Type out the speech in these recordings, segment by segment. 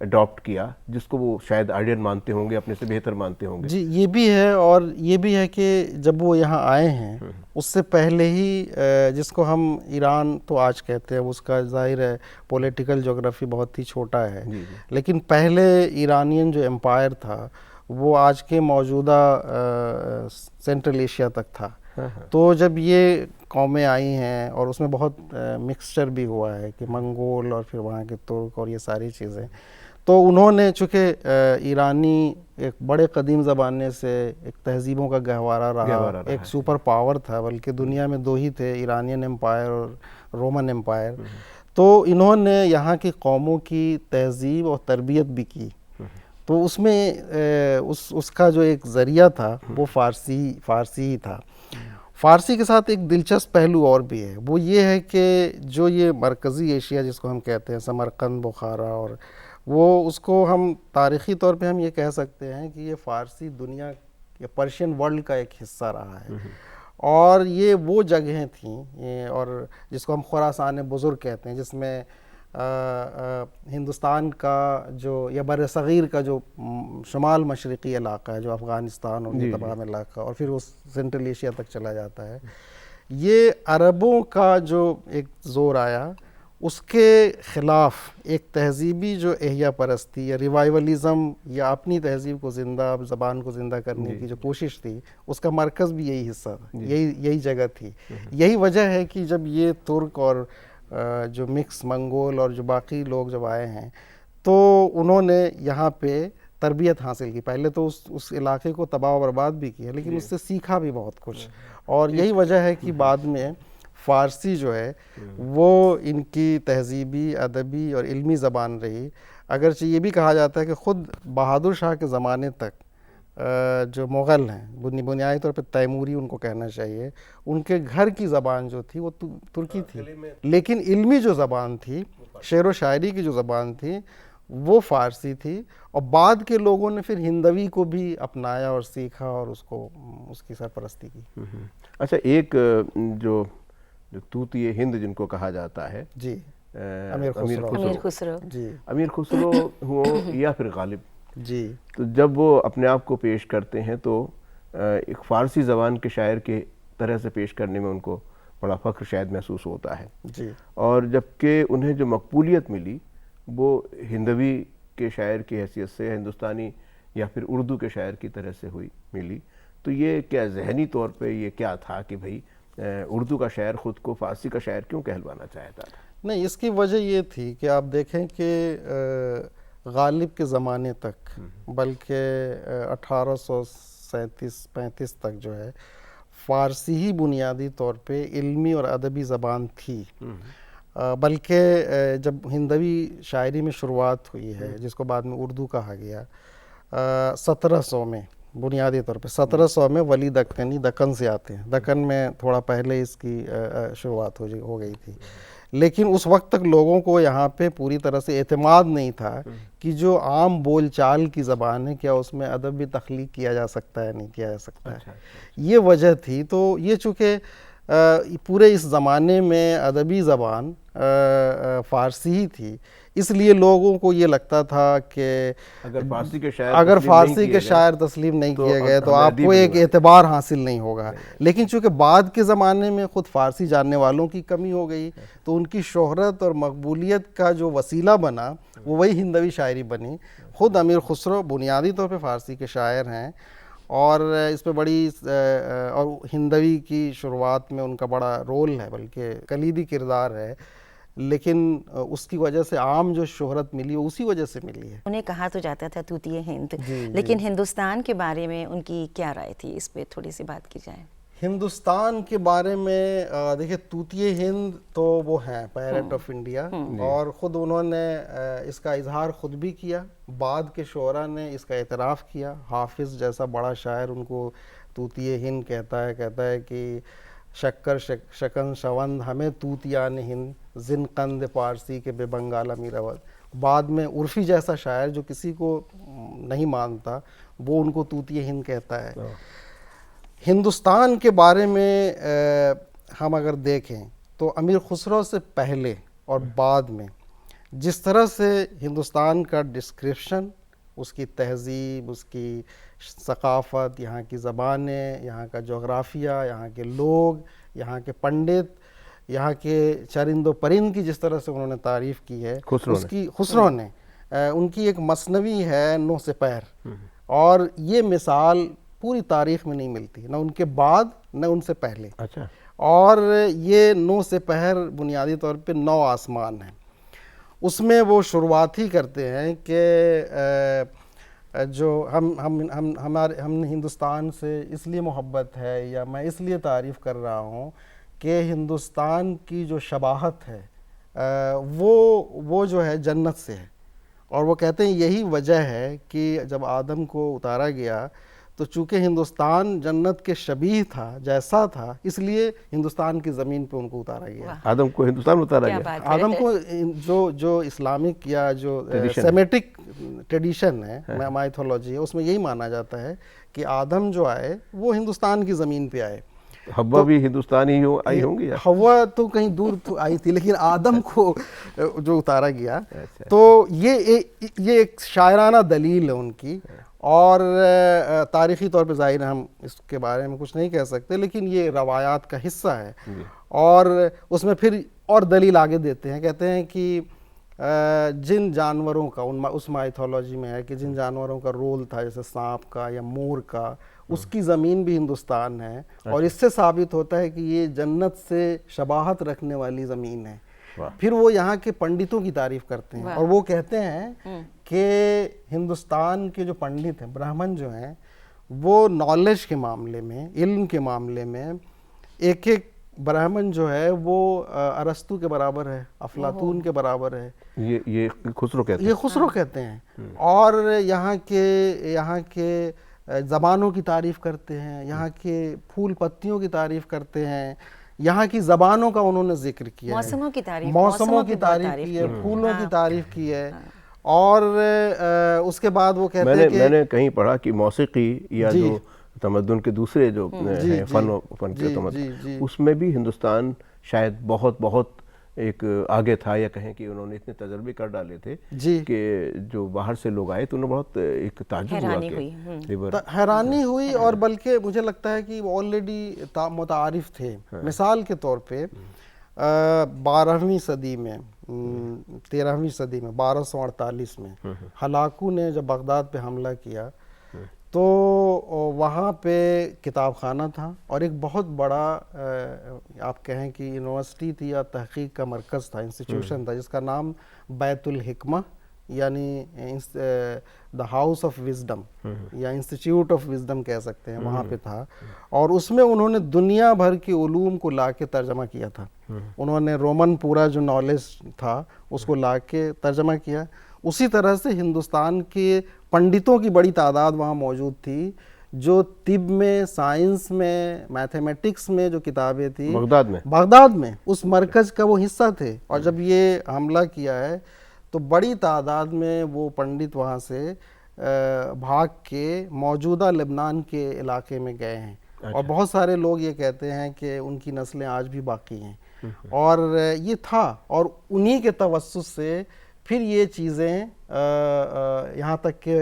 Adapt کیا جس کو وہ شاید آئیڈیل مانتے ہوں گے, اپنے سے بہتر مانتے ہوں گے. جی یہ بھی ہے, اور یہ بھی ہے کہ جب وہ یہاں آئے ہیں اس سے پہلے ہی جس کو ہم ایران تو آج کہتے ہیں, اس کا ظاہر ہے پولیٹیکل جغرافی بہت ہی چھوٹا ہے, لیکن پہلے ایرانین جو امپائر تھا وہ آج کے موجودہ سینٹرل ایشیا تک تھا. تو جب یہ قومیں آئی ہیں اور اس میں بہت مکسچر بھی ہوا ہے کہ منگول اور پھر وہاں کے ترک اور یہ ساری چیزیں, تو انہوں نے چونکہ ایرانی ایک بڑے قدیم زمانے سے ایک تہذیبوں کا گہوارہ رہا, ایک سپر پاور تھا, بلکہ دنیا میں دو ہی تھے, ایرانین امپائر اور رومن امپائر, تو انہوں نے یہاں کی قوموں کی تہذیب اور تربیت بھی کی. تو اس میں اس کا جو ایک ذریعہ تھا وہ فارسی ہی تھا. فارسی کے ساتھ ایک دلچسپ پہلو اور بھی ہے, وہ یہ ہے کہ جو یہ مرکزی ایشیا جس کو ہم کہتے ہیں, سمرقند, بخارا, اور وہ اس کو ہم تاریخی طور پہ ہم یہ کہہ سکتے ہیں کہ یہ فارسی دنیا یا پرشین ورلڈ کا ایک حصہ رہا ہے. اور یہ وہ جگہیں تھیں اور جس کو ہم خراسان بزرگ کہتے ہیں, جس میں ہندوستان کا جو یا بر صغیر کا جو شمال مشرقی علاقہ ہے, جو افغانستان اور یہ تمام علاقہ, اور پھر وہ سینٹرل ایشیا تک چلا جاتا ہے, یہ عربوں کا جو ایک زور آیا اس کے خلاف ایک تہذیبی جو احیا پرستی یا ریوائولزم یا اپنی تہذیب کو زندہ, زبان کو زندہ کرنے کی جو کوشش تھی, اس کا مرکز بھی یہی حصہ تھا, یہی جگہ تھی. یہی وجہ ہے کہ جب یہ ترک اور جو مکس منگول اور جو باقی لوگ جب آئے ہیں تو انہوں نے یہاں پہ تربیت حاصل کی. پہلے تو اس علاقے کو تباہ و برباد بھی کیا, لیکن اس سے سیکھا بھی بہت کچھ, اور یہی وجہ ہے کہ بعد میں فارسی جو ہے وہ ان کی تہذیبی, ادبی اور علمی زبان رہی. اگرچہ یہ بھی کہا جاتا ہے کہ خود بہادر شاہ کے زمانے تک جو مغل ہیں, بنیادی طور پہ تیموری ان کو کہنا چاہیے, ان کے گھر کی زبان جو تھی وہ ترکی تھی, لیکن علمی جو زبان تھی, شعر و شاعری کی جو زبان تھی, وہ فارسی تھی. اور بعد کے لوگوں نے پھر ہندوی کو بھی اپنایا اور سیکھا اور اس کی سرپرستی کی. اچھا, ایک جو طوطی ہند جن کو کہا جاتا ہے, جی, امیر خسرو, جی, امیر خسرو ہو یا پھر غالب, جی, تو جب وہ اپنے آپ کو پیش کرتے ہیں تو ایک فارسی زبان کے شاعر کے طرح سے پیش کرنے میں ان کو بڑا فخر شاید محسوس ہوتا ہے. جی, اور جبکہ انہیں جو مقبولیت ملی وہ ہندوی کے شاعر کی حیثیت سے, ہندوستانی یا پھر اردو کے شاعر کی طرح سے ملی. تو یہ کیا ذہنی طور پہ یہ کیا تھا کہ بھئی اردو کا شاعر خود کو فارسی کا شاعر کیوں کہلوانا چاہتا تھا؟ نہیں, اس کی وجہ یہ تھی کہ آپ دیکھیں کہ غالب کے زمانے تک, بلکہ 1837-35 تک جو ہے فارسی ہی بنیادی طور پہ علمی اور ادبی زبان تھی. بلکہ جب ہندوی شاعری میں شروعات ہوئی ہے, جس کو بعد میں اردو کہا گیا, 1700 میں, بنیادی طور پہ 1700 میں ولی دکنی, دکن سے آتے ہیں, دکن میں تھوڑا پہلے اس کی شروعات ہو گئی تھی, لیکن اس وقت تک لوگوں کو یہاں پہ پوری طرح سے اعتماد نہیں تھا کہ جو عام بول چال کی زبان ہے کیا اس میں ادب بھی تخلیق کیا جا سکتا ہے, نہیں کیا جا سکتا ہے. یہ وجہ تھی. تو یہ چونکہ پورے اس زمانے میں ادبی زبان فارسی ہی تھی, اس لیے لوگوں کو یہ لگتا تھا کہ اگر فارسی کے شاعر تسلیم نہیں کیے گئے تو آپ کو ایک اعتبار حاصل نہیں ہوگا. لیکن چونکہ بعد کے زمانے میں خود فارسی جاننے والوں کی کمی ہو گئی, تو ان کی شہرت اور مقبولیت کا جو وسیلہ بنا وہ وہی ہندوی شاعری بنی. خود امیر خسرو بنیادی طور پہ فارسی کے شاعر ہیں, اور اس پہ بڑی اور ہندوی کی شروعات میں ان کا بڑا رول ہے, بلکہ کلیدی کردار ہے, لیکن اس کی وجہ سے عام جو شہرت ملی وہ اسی وجہ سے ملی ہے. انہیں کہا تو جاتا تھا طوطی ہند, لیکن ہندوستان کے بارے میں ان کی کیا رائے تھی, اس پہ تھوڑی سی بات کی جائے. ہندوستان کے بارے میں دیکھیں, طوطی ہند تو وہ ہیں پیرٹ آف انڈیا, اور خود انہوں نے اس کا اظہار خود بھی کیا, بعد کے شعراء نے اس کا اعتراف کیا. حافظ جیسا بڑا شاعر ان کو طوطی ہند کہتا ہے کہ شکر شکن شوند ہمیں طوطیان ہند, زن قند پارسی کے بے بنگالا میراود. بعد میں عرفی جیسا شاعر جو کسی کو نہیں مانتا, وہ ان کو طوطی ہند کہتا ہے. ہندوستان کے بارے میں ہم اگر دیکھیں تو امیر خسرو سے پہلے اور بعد میں جس طرح سے ہندوستان کا ڈسکرپشن، اس کی تہذیب، اس کی ثقافت، یہاں کی زبانیں، یہاں کا جغرافیہ، یہاں کے لوگ، یہاں کے پنڈت، یہاں کے چرند و پرند کی جس طرح سے انہوں نے تعریف کی ہے، اس کی خسرو نے ان کی ایک مثنوی ہے 9 سپہر، اور یہ مثال پوری تاریخ میں نہیں ملتی، نہ ان کے بعد نہ ان سے پہلے. اچھا. اور یہ 9 سپہر بنیادی طور پہ 9 آسمان ہیں. اس میں وہ شروعات ہی کرتے ہیں کہ جو ہم ہندوستان سے اس لیے محبت ہے، یا میں اس لیے تعریف کر رہا ہوں کہ ہندوستان کی جو شباہت ہے وہ جو ہے جنت سے ہے. اور وہ کہتے ہیں یہی وجہ ہے کہ جب آدم کو اتارا گیا تو چونکہ ہندوستان جنت کے شبیہ تھا، جیسا تھا، اس لیے ہندوستان کی زمین پہ ان کو اتارا گیا. آدم کو ہندوستان اتارا گیا. آدم کو جو اسلامک یا جو سیمیٹک ٹریڈیشن ہے، مائتھولوجی ہے، اس میں یہی مانا جاتا ہے کہ آدم جو آئے وہ ہندوستان کی زمین پہ آئے. حوا بھی ہندوستانی آئی ہوں گی. حوا تو کہیں دور آئی تھی، لیکن آدم کو جو اتارا گیا. تو یہ ایک شاعرانہ دلیل ہے ان کی، اور تاریخی طور پہ ظاہر ہم اس کے بارے میں کچھ نہیں کہہ سکتے، لیکن یہ روایات کا حصہ ہے. اور اس میں پھر اور دلیل آگے دیتے ہیں، کہتے ہیں کہ جن جانوروں کا اس مائتھولوجی میں ہے کہ جن جانوروں کا رول تھا، جیسے سانپ کا یا مور کا، اس کی زمین بھی ہندوستان ہے. اور اس سے ثابت ہوتا ہے کہ یہ جنت سے شباہت رکھنے والی زمین ہے. پھر وہ یہاں کے پنڈتوں کی تعریف کرتے ہیں، اور وہ کہتے ہیں کہ ہندوستان کے جو پنڈت ہیں، برہمن جو ہیں، وہ نالج کے معاملے میں، علم کے معاملے میں، ایک برہمن جو ہے وہ ارسطو کے برابر ہے، افلاطون کے برابر ہے. یہ خسرو کہتے ہیں. یہ خسرو کہتے ہیں. اور یہاں کے زبانوں کی تعریف کرتے ہیں، یہاں کے پھول پتیوں کی تعریف کرتے ہیں، یہاں کی زبانوں کا انہوں نے ذکر کیا ہے، موسموں کی تعریف کی ہے، پھولوں کی تعریف کی ہے. اور اس کے بعد وہ کہتے ہیں کہ میں نے کہیں پڑھا کہ موسیقی یا جو تمدن کے دوسرے جو ہیں فن کے تمدن، اس میں بھی ہندوستان شاید بہت ایک آگے تھا، یا کہیں کہ انہوں نے اتنے تجربے کر ڈالے تھے کہ جو باہر سے لوگ آئے تو انہیں بہت ایک تعجب ہوا، حیرانی ہوئی. اور بلکہ مجھے لگتا ہے کہ وہ آلریڈی متعارف تھے. مثال کے طور پہ 12ویں صدی میں، 13ویں صدی میں، 1248 میں ہلاکو نے جب بغداد پہ حملہ کیا تو وہاں پہ کتاب خانہ تھا، اور ایک بہت بڑا آپ کہیں کہ یونیورسٹی تھی یا تحقیق کا مرکز تھا، انسٹیٹیوشن تھا، جس کا نام بیت الحکمہ یعنی دا ہاؤس آف وزڈم یا انسٹیٹیوٹ آف وزڈم کہہ سکتے ہیں، وہاں پہ تھا. اور اس میں انہوں نے دنیا بھر کے علوم کو لا کے ترجمہ کیا تھا. انہوں نے رومن پورا جو نالج تھا اس کو لا کے ترجمہ کیا. اسی طرح سے ہندوستان کے پنڈتوں کی بڑی تعداد وہاں موجود تھی، جو طب میں، سائنس میں، میتھمیٹکس میں جو کتابیں تھیں بغداد میں اس مرکز کا وہ حصہ تھے. اور جب یہ حملہ کیا ہے تو بڑی تعداد میں وہ پنڈت وہاں سے بھاگ کے موجودہ لبنان کے علاقے میں گئے ہیں. اور بہت سارے لوگ یہ کہتے ہیں کہ ان کی نسلیں آج بھی باقی ہیں. اور یہ تھا، اور انہی کے توسط سے پھر یہ چیزیں یہاں تک کہ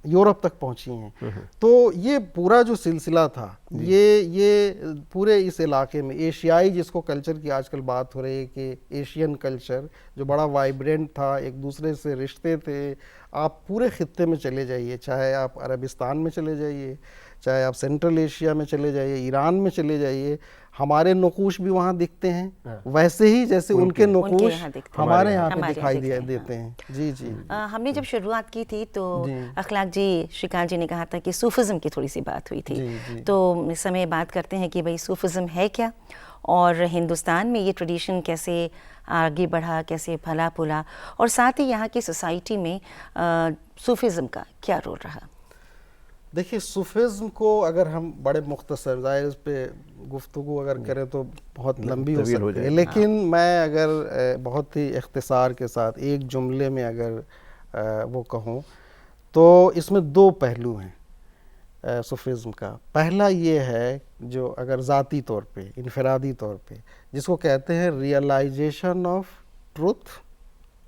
یورپ تک پہنچی ہیں. تو یہ پورا جو سلسلہ تھا، یہ پورے اس علاقے میں ایشیائی، جس کو کلچر کی آج کل بات ہو رہی ہے کہ ایشین کلچر جو بڑا وائبرنٹ تھا، ایک دوسرے سے رشتے تھے. آپ پورے خطے میں چلے جائیے، چاہے آپ عربستان میں چلے جائیے، چاہے آپ سینٹرل ایشیا میں چلے جائیے، ایران میں چلے جائیے، ہمارے نقوش بھی وہاں دکھتے ہیں ویسے ہی جیسے ان کے نقوش ہمارے یہاں پہ دکھائی دیتے ہیں. جی جی. ہم نے جب شروعات کی تھی تو اخلاق جی، شریکانت جی نے کہا تھا کہ صوفزم کی تھوڑی سی بات ہوئی تھی. تو اس سمے بات کرتے ہیں کہ بھئی صوفزم ہے کیا، اور ہندوستان میں یہ ٹریڈیشن کیسے آگے بڑھا، کیسے پھلا پھولا، اور ساتھ ہی یہاں کی سوسائٹی میں صوفزم کا کیا رول رہا. دیکھیے، صوفزم کو اگر ہم بڑے مختصر، ظاہر اس پہ گفتگو اگر کریں تو بہت لمبی ہو سکتی ہے، لیکن میں اگر بہت ہی اختصار کے ساتھ ایک جملے میں اگر وہ کہوں تو اس میں 2 پہلو ہیں صوفزم کا. پہلا یہ ہے جو اگر ذاتی طور پہ، انفرادی طور پہ، جس کو کہتے ہیں ریئلائزیشن آف ٹروتھ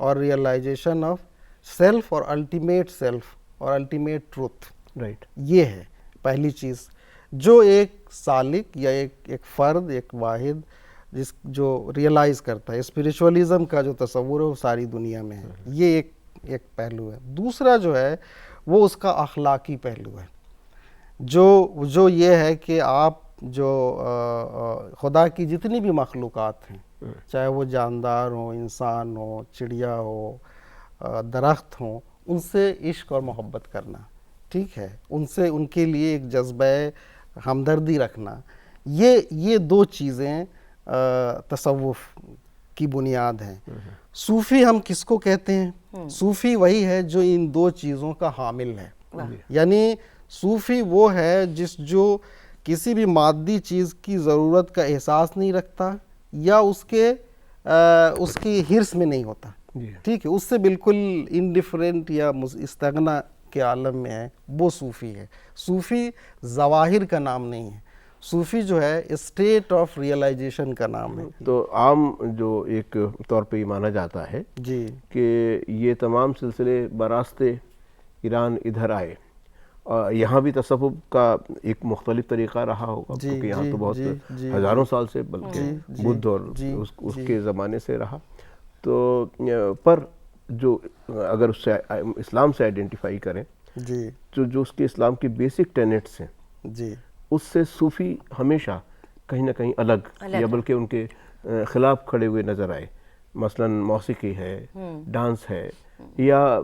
اور ریئلائزیشن آف سیلف اور الٹیمیٹ سیلف اور الٹیمیٹ ٹروتھ. رائٹ. یہ ہے پہلی چیز جو ایک سالک یا ایک فرد، ایک واحد جو ریئلائز کرتا ہے. اسپریچولیزم کا جو تصور ہے وہ ساری دنیا میں ہے. یہ ایک پہلو ہے. دوسرا جو ہے وہ اس کا اخلاقی پہلو ہے، جو یہ ہے کہ آپ جو خدا کی جتنی بھی مخلوقات ہیں، چاہے وہ جاندار ہوں، انسان ہو، چڑیا ہو، درخت ہوں، ان سے عشق اور محبت کرنا، ٹھیک ہے، ان کے لیے ایک جذبہ ہمدردی رکھنا. یہ دو چیزیں تصوف کی بنیاد ہیں. صوفی ہم کس کو کہتے ہیں؟ صوفی وہی ہے جو ان دو چیزوں کا حامل ہے. یعنی صوفی وہ ہے جو کسی بھی مادی چیز کی ضرورت کا احساس نہیں رکھتا یا اس کی حرص میں نہیں ہوتا، ٹھیک ہے، اس سے بالکل انڈیفرنٹ یا استغنا کے عالم میں ہے. وہ صوفی ہے. صوفی ظواہر کا نام نہیں ہے. صوفی جو ہے اسٹیٹ آف ریئلائزیشن کا نام ہے. تو عام جو ایک طور پہ یہ مانا جاتا ہے جی کہ یہ تمام سلسلے براستے ایران ادھر آئے، اور یہاں بھی تصوف کا ایک مختلف طریقہ رہا ہوگا، کیونکہ یہاں تو بہت ہزاروں سال سے، بلکہ بدھ اور اس کے زمانے سے رہا. تو پر جو اگر اس سے اسلام سے آئیڈینٹیفائی کریں، جی جو اس کے اسلام کے بیسک ٹینٹس ہیں، جی اس سے صوفی ہمیشہ کہیں نہ کہیں الگ یا بلکہ ان کے خلاف کھڑے ہوئے نظر آئے. مثلا موسیقی ہے، ڈانس ہے، یا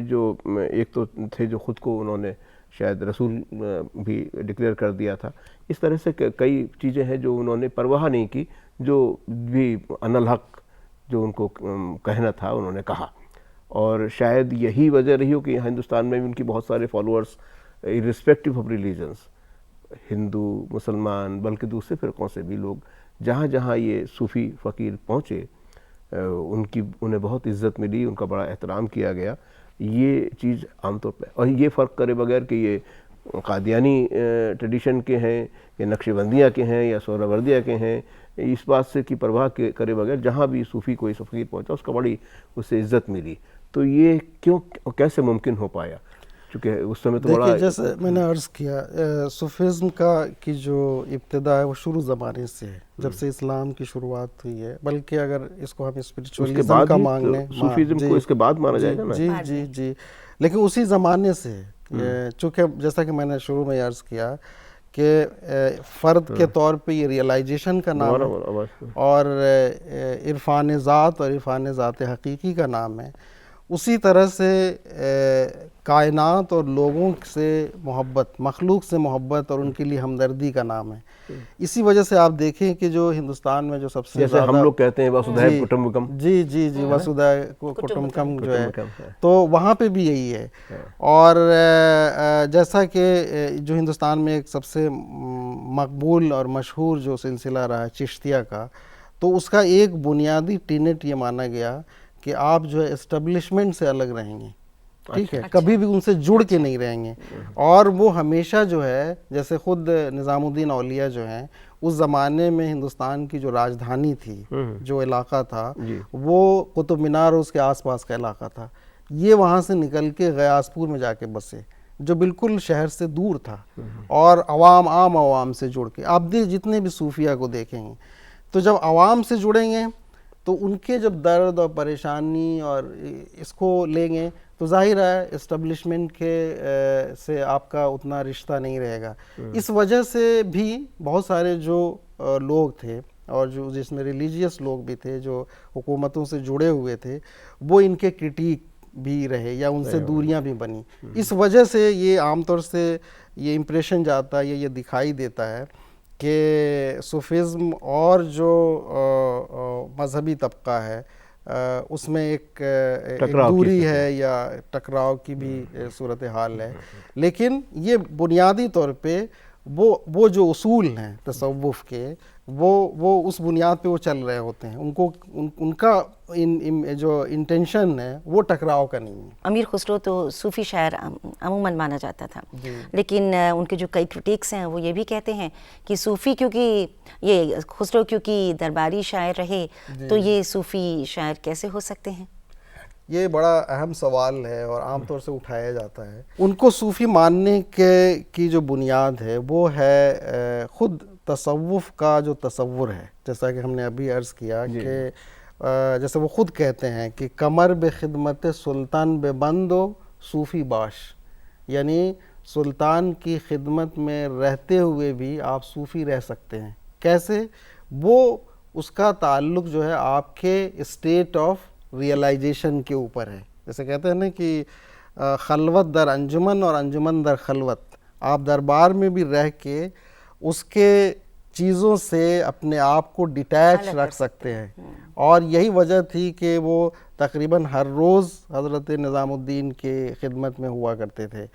جو ایک تو تھے جو خود کو انہوں نے شاید رسول بھی ڈکلیئر کر دیا تھا. اس طرح سے کئی چیزیں ہیں جو انہوں نے پرواہ نہیں کی، جو بھی انا الحق جو ان کو کہنا تھا انہوں نے کہا. اور شاید یہی وجہ رہی ہو کہ ہندوستان میں بھی ان کی بہت سارے فالوورز irrespective آف ریلیجنس، ہندو، مسلمان، بلکہ دوسرے فرقوں سے بھی لوگ جہاں جہاں یہ صوفی فقیر پہنچے انہیں بہت عزت ملی، ان کا بڑا احترام کیا گیا. یہ چیز عام طور پہ، اور یہ فرق کرے بغیر کہ یہ قادیانی ٹریڈیشن کے ہیں یا نقش بندیہ کے ہیں یا سہروردیہ کے ہیں، اس بات سے کی پرواہ کرے بغیر جہاں بھی صوفی کوئی فقیر پہنچا اس کا بڑی اسے عزت ملی. تو یہ کیسے ممکن ہو پایا؟ چونکہ اس سمے تو بڑا، جیسے میں نے عرض کیا، صوفیزم کی جو ابتدا ہے وہ شروع زمانے سے ہے، جب سے اسلام کی شروعات ہوئی ہے. بلکہ اگر اس کو ہم اسپریچولیزم کا مان لیں، صوفیزم کو اس کے بعد مانا جائے گا نا. جی جی جی لیکن اسی زمانے سے ہے. چونکہ جیسا کہ میں نے شروع میں عرض کیا کہ فرد کے طور پہ یہ ریئلائزیشن کا نام ہے اور عرفان ذات اور عرفان ذات حقیقی کا نام ہے. اسی طرح سے کائنات اور لوگوں سے محبت، مخلوق سے محبت اور ان کے لیے ہمدردی کا نام ہے. اسی وجہ سے آپ دیکھیں کہ جو ہندوستان میں جو سب سے جیسے ہم لوگ کہتے ہیں وسودھیو کٹمبکم، جی جی جی وسودھیو کٹمبکم جو ہے، تو وہاں پہ بھی یہی ہے. اور جیسا کہ جو ہندوستان میں ایک سب سے مقبول اور مشہور جو سلسلہ رہا چشتیہ کا، تو اس کا ایک بنیادی ٹینٹ یہ مانا گیا کہ آپ جو ہے اسٹیبلشمنٹ سے الگ رہیں گے، ٹھیک ہے، کبھی بھی ان سے جڑ کے نہیں رہیں گے. اور وہ ہمیشہ جو ہے، جیسے خود نظام الدین اولیاء جو ہیں، اس زمانے میں ہندوستان کی جو راجدھانی تھی، جو علاقہ تھا، وہ قطب مینار اور اس کے آس پاس کا علاقہ تھا. یہ وہاں سے نکل کے غیاث پور میں جا کے بسے، جو بالکل شہر سے دور تھا، اور عام عوام سے جڑ کے. آپ جتنے بھی صوفیہ کو دیکھیں گے تو جب عوام سے جڑیں گے تو ان کے جب درد اور پریشانی اور اس کو لیں گے تو ظاہر ہے اسٹیبلشمنٹ کے سے آپ کا اتنا رشتہ نہیں رہے گا. اس وجہ سے بھی بہت سارے جو لوگ تھے، اور جو جس میں ریلیجیس لوگ بھی تھے جو حکومتوں سے جڑے ہوئے تھے، وہ ان کے کرٹیک بھی رہے یا ان سے دوریاں بھی بنی. اس وجہ سے یہ عام طور سے یہ امپریشن جاتا ہے، یہ دکھائی دیتا ہے کہ صوفیزم اور جو مذہبی طبقہ ہے اس میں ایک دوری ہے یا ٹکراؤ کی بھی صورتحال ہے. لیکن یہ بنیادی طور پہ وہ جو اصول ہیں تصوف کے، وہ اس بنیاد پہ وہ چل رہے ہوتے ہیں. ان کا جو انٹینشن ہے وہ ٹکراؤ کا نہیں ہے. امیر خسرو تو صوفی شاعر عموماً مانا جاتا تھا، لیکن ان کے جو کئی کرٹیکس ہیں وہ یہ بھی کہتے ہیں کہ صوفی کیونکہ یہ خسرو کیونکہ درباری شاعر رہے تو یہ صوفی شاعر کیسے ہو سکتے ہیں؟ یہ بڑا اہم سوال ہے اور عام طور سے اٹھایا جاتا ہے. ان کو صوفی ماننے کی جو بنیاد ہے وہ ہے خود تصوف کا جو تصور ہے. جیسا کہ ہم نے ابھی عرض کیا کہ جیسے وہ خود کہتے ہیں کہ کمر بے خدمت سلطان بے بندو صوفی باش، یعنی سلطان کی خدمت میں رہتے ہوئے بھی آپ صوفی رہ سکتے ہیں. کیسے؟ وہ اس کا تعلق جو ہے آپ کے اسٹیٹ آف ریئلائزیشن کے اوپر ہے. جیسے کہتے ہیں نا کہ خلوت در انجمن اور انجمن در خلوت، آپ دربار میں بھی رہ کے اس کے چیزوں سے اپنے آپ کو ڈیٹیچ رکھ سکتے ہیں. اور یہی وجہ تھی کہ وہ تقریباً ہر روز حضرت نظام الدین کے خدمت میں ہوا کرتے تھے.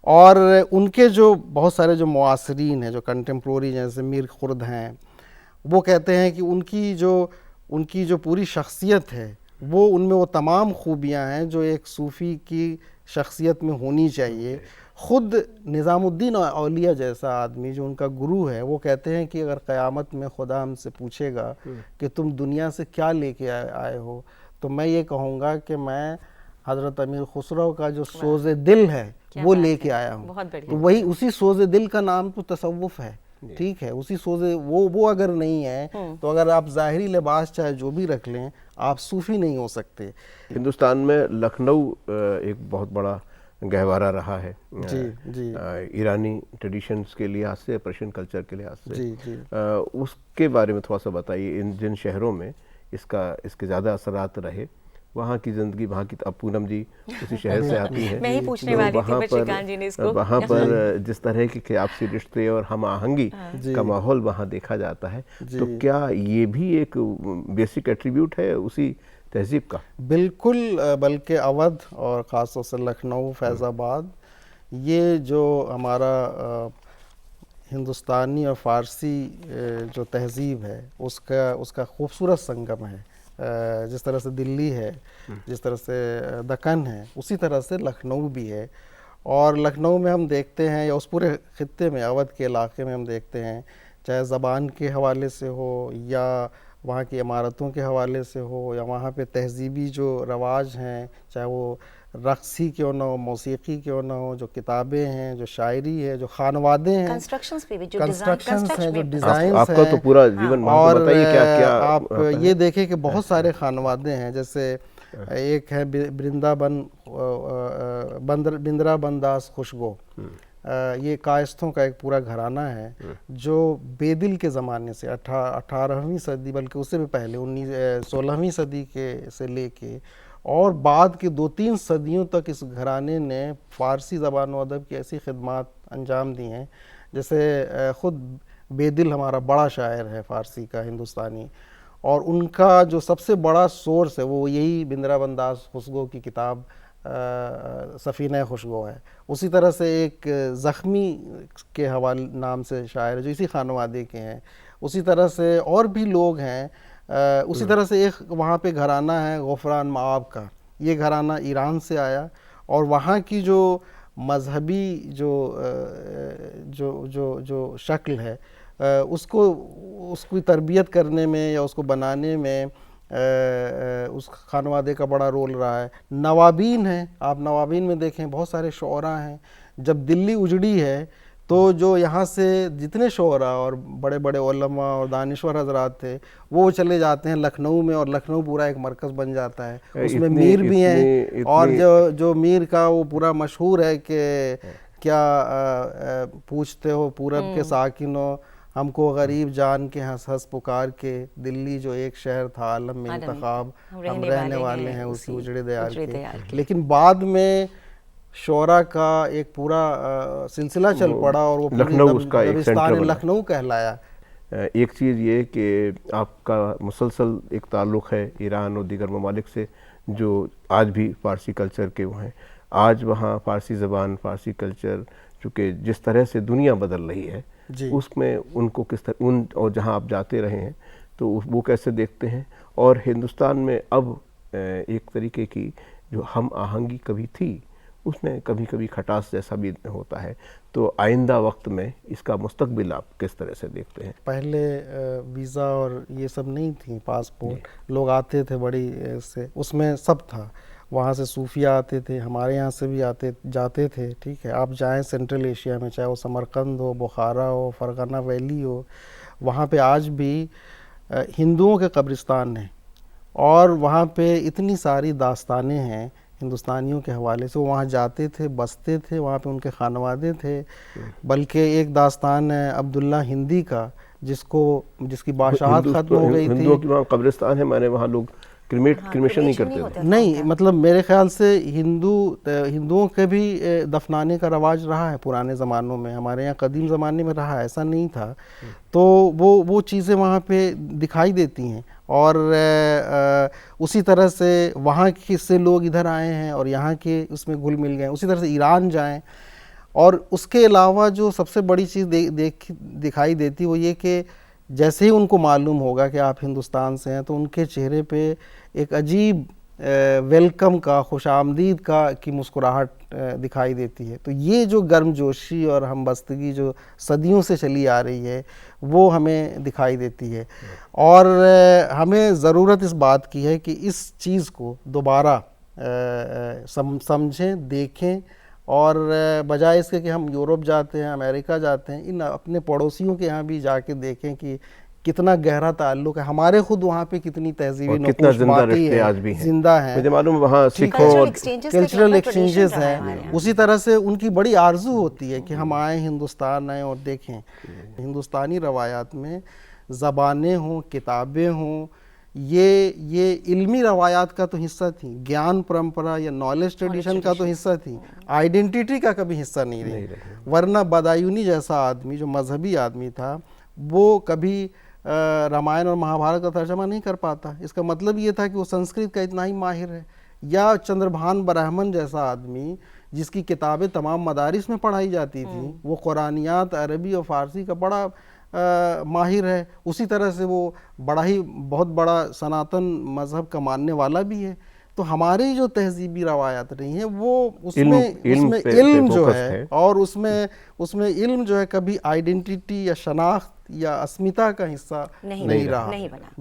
اور ان کے جو بہت سارے جو معاصرین ہیں، جو کنٹمپروری جیسے میر خرد ہیں، وہ کہتے ہیں کہ ان کی جو پوری شخصیت ہے وہ ان میں وہ تمام خوبیاں ہیں جو ایک صوفی کی شخصیت میں ہونی چاہیے. خود نظام الدین اولیاء جیسا آدمی جو ان کا گرو ہے، وہ کہتے ہیں کہ اگر قیامت میں خدا ہم سے پوچھے گا کہ تم دنیا سے کیا لے کے آئے ہو، تو میں یہ کہوں گا کہ میں حضرت امیر خسرو کا جو سوز دل ہے وہ لے کے آیا ہوں. تو وہی اسی سوز دل کا نام تو تصوف ہے. ٹھیک ہے، اسی سوز وہ اگر نہیں ہے تو اگر آپ ظاہری لباس چاہے جو بھی رکھ لیں، آپ صوفی نہیں ہو سکتے. ہندوستان میں لکھنؤ ایک بہت بڑا گہوارہ رہا ہے ایرانی ٹریڈیشنز کے لحاظ سے، پرشین کلچر کے لحاظ سے. اس کے بارے میں تھوڑا سا بتائیے. جن شہروں میں اس کے زیادہ اثرات رہے، وہاں کی زندگی، وہاں کی، اب پونم جی اسی شہر سے آتی ہیں، میں ہی پوچھنے والی تھی شریکانت جی نے اس کو. وہاں پر جس طرح کے آپسی رشتے اور ہم آہنگی کا ماحول وہاں دیکھا جاتا ہے، تو کیا یہ بھی ایک بیسک ایٹریبیوٹ ہے اسی تہذیب کا؟ بالکل، بلکہ اودھ اور خاص طور سے لکھنؤ، فیض آباد، یہ جو ہمارا ہندوستانی اور فارسی جو تہذیب ہے اس کا خوبصورت سنگم ہے. جس طرح سے دلی ہے، جس طرح سے دکن ہے، اسی طرح سے لکھنؤ بھی ہے. اور لکھنؤ میں ہم دیکھتے ہیں، یا اس پورے خطے میں، اودھ کے علاقے میں ہم دیکھتے ہیں، چاہے زبان کے حوالے سے ہو، یا وہاں کی عمارتوں کے حوالے سے ہو، یا وہاں پہ تہذیبی جو رواج ہیں، چاہے وہ رقصی کیوں نہ ہو، موسیقی کیوں نہ ہو، جو کتابیں ہیں، جو شاعری ہے، جو خانوادے ہیں، کنسٹرکشنز پہ بھی جو کنسٹرکشنز ہیں، جو ڈیزائنز ہیں. آپ کا تو پورا جیون وہاں سے بتائیے کیا آپ یہ دیکھیں کہ بہت سارے خانوادے ہیں. جیسے ایک ہے بندرا بنداس خوشبو، یہ کائستوں کا ایک پورا گھرانہ ہے جو بیدل کے زمانے سے 18ویں صدی، بلکہ اس سے بھی پہلے 16ویں صدی سے لے کے اور بعد کے 2-3 صدیوں تک اس گھرانے نے فارسی زبان و ادب کی ایسی خدمات انجام دی ہیں. جیسے خود بیدل ہمارا بڑا شاعر ہے فارسی کا، ہندوستانی، اور ان کا جو سب سے بڑا سورس ہے وہ یہی بندرا بنداس خوشگو کی کتاب سفینہ خوشگو ہے. اسی طرح سے ایک زخمی کے حوالے نام سے شاعر ہے جو اسی خانوادے کے ہیں. اسی طرح سے اور بھی لوگ ہیں. اسی طرح سے ایک وہاں پہ گھرانہ ہے غفران معاب کا. یہ گھرانہ ایران سے آیا اور وہاں کی جو مذہبی جو شکل ہے اس کو تربیت کرنے میں یا اس کو بنانے میں اس خانوادے کا بڑا رول رہا ہے. نوابین ہیں، آپ نوابین میں دیکھیں بہت سارے شعراء ہیں. جب دلی اجڑی ہے تو جو یہاں سے جتنے شعراء اور بڑے بڑے علماء اور دانشور حضرات تھے وہ چلے جاتے ہیں لکھنؤ میں، اور لکھنؤ پورا ایک مرکز بن جاتا ہے. اس میں میر بھی ہیں، اور جو میر کا وہ پورا مشہور ہے کہ کیا پوچھتے ہو پورب کے ساکنوں، ہم کو غریب جان کے ہنس ہنس پکار کے، دلی جو ایک شہر تھا عالم میں انتخاب، ہم رہنے والے ہیں اسی اجڑے دیار کے. لیکن بعد میں شعراء کا ایک پورا سلسلہ چل پڑا اور وہ دبستان لکھنؤ کہلایا. ایک چیز یہ کہ آپ کا مسلسل ایک تعلق ہے ایران اور دیگر ممالک سے جو آج بھی فارسی کلچر کے وہ ہیں. آج وہاں فارسی زبان، فارسی کلچر، چونکہ جس طرح سے دنیا بدل رہی ہے اس میں ان کو کس طرح اور جہاں آپ جاتے رہے ہیں تو وہ کیسے دیکھتے ہیں؟ اور ہندوستان میں اب ایک طریقے کی جو ہم آہنگی کبھی تھی اس میں کبھی کبھی کھٹاس جیسا بھی ہوتا ہے، تو آئندہ وقت میں اس کا مستقبل آپ کس طرح سے دیکھتے ہیں؟ پہلے ویزا اور یہ سب نہیں تھی، پاسپورٹ لوگ آتے تھے بڑی سے، اس میں سب تھا. وہاں سے صوفیہ آتے تھے، ہمارے یہاں سے بھی جاتے تھے، ٹھیک ہے. آپ جائیں سینٹرل ایشیا میں، چاہے وہ سمرقند ہو، بخارا ہو، فرغانہ ویلی ہو، وہاں پہ آج بھی ہندوؤں کے قبرستان ہیں، اور وہاں پہ اتنی ساری داستانیں ہیں ہندوستانیوں کے حوالے سے. وہ وہاں جاتے تھے، بستے تھے، وہاں پہ ان کے خانوادے تھے. بلکہ ایک داستان ہے عبداللہ ہندی کا، جس کی بادشاہت ختم ہو گئی تھی. ہندوؤں کی وہاں قبرستان ہے، مانے وہاں لوگ کریمیشن نہیں کرتے تھے. نہیں، مطلب میرے خیال سے ہندوؤں کے بھی دفنانے کا رواج رہا ہے پرانے زمانوں میں، ہمارے یہاں قدیم زمانے میں رہا، ایسا نہیں تھا. تو وہ چیزیں وہاں پہ دکھائی دیتی ہیں. اور اسی طرح سے وہاں سے لوگ ادھر آئے ہیں اور یہاں کے اس میں گھل مل گئے. اسی طرح سے ایران جائیں. اور اس کے علاوہ جو سب سے بڑی چیز دکھائی دیتی وہ یہ کہ جیسے ہی ان کو معلوم ہوگا کہ آپ ہندوستان سے ہیں، تو ان کے چہرے پہ ایک عجیب ویلکم کا، خوش آمدید کی مسکراہٹ دکھائی دیتی ہے. تو یہ جو گرم جوشی اور ہم بستگی جو صدیوں سے چلی آ رہی ہے، وہ ہمیں دکھائی دیتی ہے. اور ہمیں ضرورت اس بات کی ہے کہ اس چیز کو دوبارہ سمجھیں، دیکھیں، اور بجائے اس کے کہ ہم یورپ جاتے ہیں، امریکہ جاتے ہیں، ان اپنے پڑوسیوں کے یہاں بھی جا کے دیکھیں کہ کتنا گہرا تعلق ہے ہمارے. خود وہاں پہ کتنی تہذیبی نقوش باقی ہے، زندہ ہیں، مجھے معلوم وہاں سکھوں اور کلچرل ایکسچینجز ہیں. اسی طرح سے ان کی بڑی آرزو ہوتی ہے کہ ہم آئیں، ہندوستان آئیں اور دیکھیں. ہندوستانی روایات میں زبانیں ہوں، کتابیں ہوں، یہ علمی روایات کا تو حصہ تھی، گیان پرمپرا یا نالج ٹریڈیشن کا تو حصہ تھی، آئیڈینٹیٹی کا کبھی حصہ نہیں رہی. ورنہ بدایونی جیسا آدمی جو مذہبی آدمی تھا، وہ کبھی رامائن اور مہابھارت کا ترجمہ نہیں کر پاتا. اس کا مطلب یہ تھا کہ وہ سنسکرت کا اتنا ہی ماہر ہے. یا چندربھان برہمن جیسا آدمی جس کی کتابیں تمام مدارس میں پڑھائی جاتی تھیں، وہ قرآنیات عربی اور فارسی کا بڑا ماہر ہے. اسی طرح سے وہ بہت بڑا سناتن مذہب کا ماننے والا بھی ہے. تو ہماری جو تہذیبی روایات رہی ہیں وہ اس میں علم جو ہے، اور اس میں علم جو ہے کبھی آئیڈینٹی یا شناخت یا اسمتا کا حصہ نہیں رہا.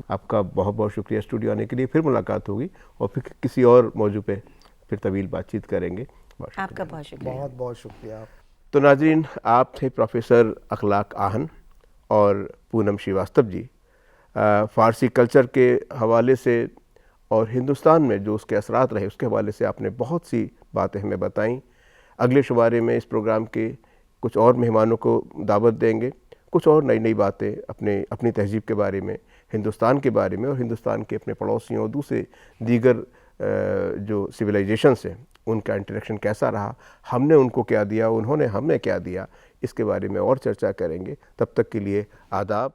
آپ کا بہت بہت شکریہ اسٹوڈیو آنے کے لیے. پھر ملاقات ہوگی اور پھر کسی اور موضوع پہ پھر طویل بات چیت کریں گے. آپ کا بہت شکریہ. بہت بہت شکریہ. تو ناظرین، آپ تھے پروفیسر اخلاق آہن اور پونم شریواستو جی. فارسی کلچر کے حوالے سے اور ہندوستان میں جو اس کے اثرات رہے اس کے حوالے سے آپ نے بہت سی باتیں ہمیں بتائیں. اگلے شمارے میں اس پروگرام کے کچھ اور مہمانوں کو دعوت دیں گے، کچھ اور نئی باتیں اپنی تہذیب کے بارے میں، ہندوستان کے بارے میں، اور ہندوستان کے اپنے پڑوسیوں اور دیگر جو سویلائزیشنس ہیں ان کا انٹریکشن کیسا رہا، ہم نے ان کو کیا دیا، انہوں نے ہمیں کیا دیا، اس کے بارے میں اور چرچا کریں گے. تب تک کے لیے آداب.